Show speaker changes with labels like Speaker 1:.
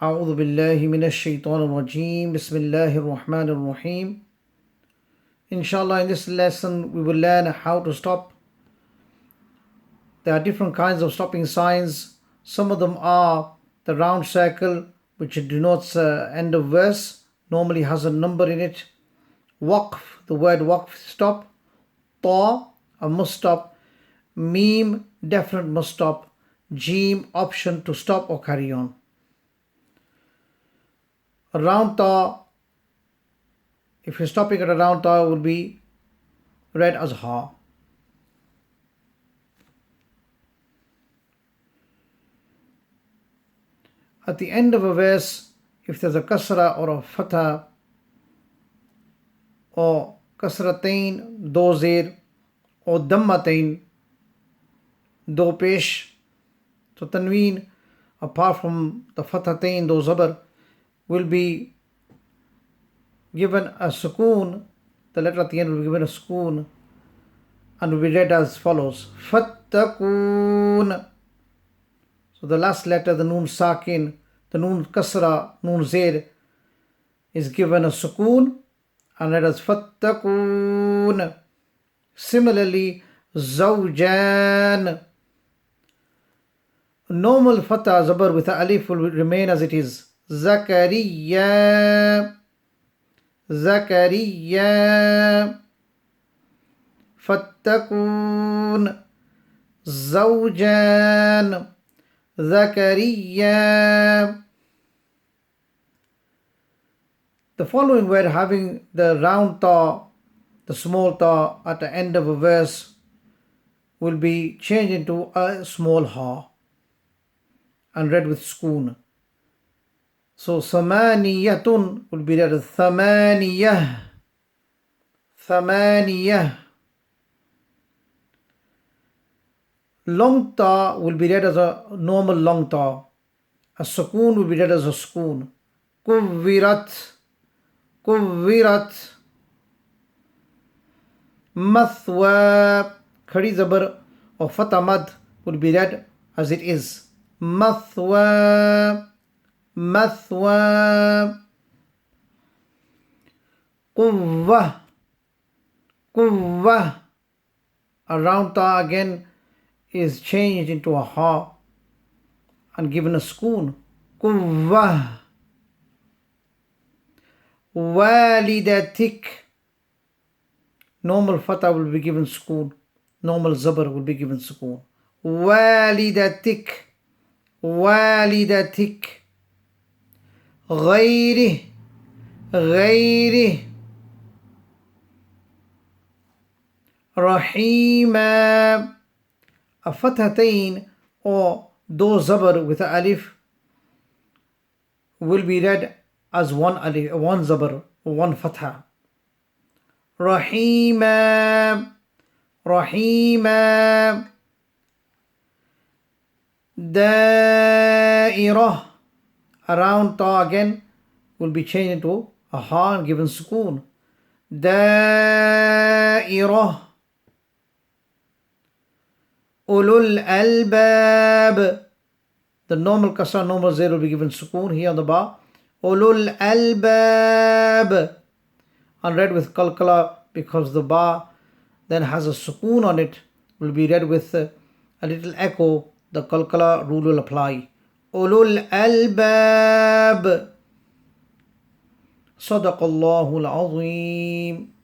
Speaker 1: أعوذ بالله من الشيطان الرجيم بسم الله الرحمن الرحيم. Inshallah, in this lesson we will learn how to stop. There are different kinds of stopping signs. Some of them are the round circle, which denotes end of verse, normally has a number in it. Waqf, the word waqf, stop. Ta, a must stop. Mim, definite must stop. Jim, option to stop or carry on. A round ta, if you're stopping at a round ta, will be read as ha. At the end of a verse, if there's a kasra or a fatha or kasratain, do zir, or dammatain, do pesh, so tanween, apart from the fathatain, do zabar, will be given a sukoon. The letter at the end will be given a sukoon and will be read as follows. Fattakoon. So the last letter, the noon sakin, the noon kasra, noon zair, is given a sukoon and read as fattakoon. Similarly, zawjan. Normal fatha zabar with the alif will remain as it is. Zakariya, Zakariya, Fattakun, Zawjan, Zakariya. The following word having the round ta, the small ta at the end of a verse will be changed into a small ha and read with sukoon. So samaniyatun will be read as thamaniyah, thamaniyah. Long ta will be read as a normal long ta. A sukoon will be read as a sukoon. Kuvvirat, kuvvirat. Mathwa, khadi zabar or fatamad will be read as it is. Mathwa, mathwa. Quwwah, quwwah. A round ta again is changed into a ha and given a sukoon. Quwwah. Walidatik. Normal fatha will be given sukoon. Normal zabar will be given sukoon. Walidatik, walidatik. غيره, غيره. رحيما. A fathatain or do zabar with a alif will be read as one alif, one zabar, one fatha. Rahima, Rahima. Dairah. A round ta again will be changed into a ha and given sukoon. Dairah. Ulul albab. The normal kasra, normal zair will be given sukoon here on the ba. Ulul albab. And read with kalkala because the ba then has a sukoon on it, will be read with a little echo. The kalkala rule will apply. Ulul albab. Sadaqallahu al-azim.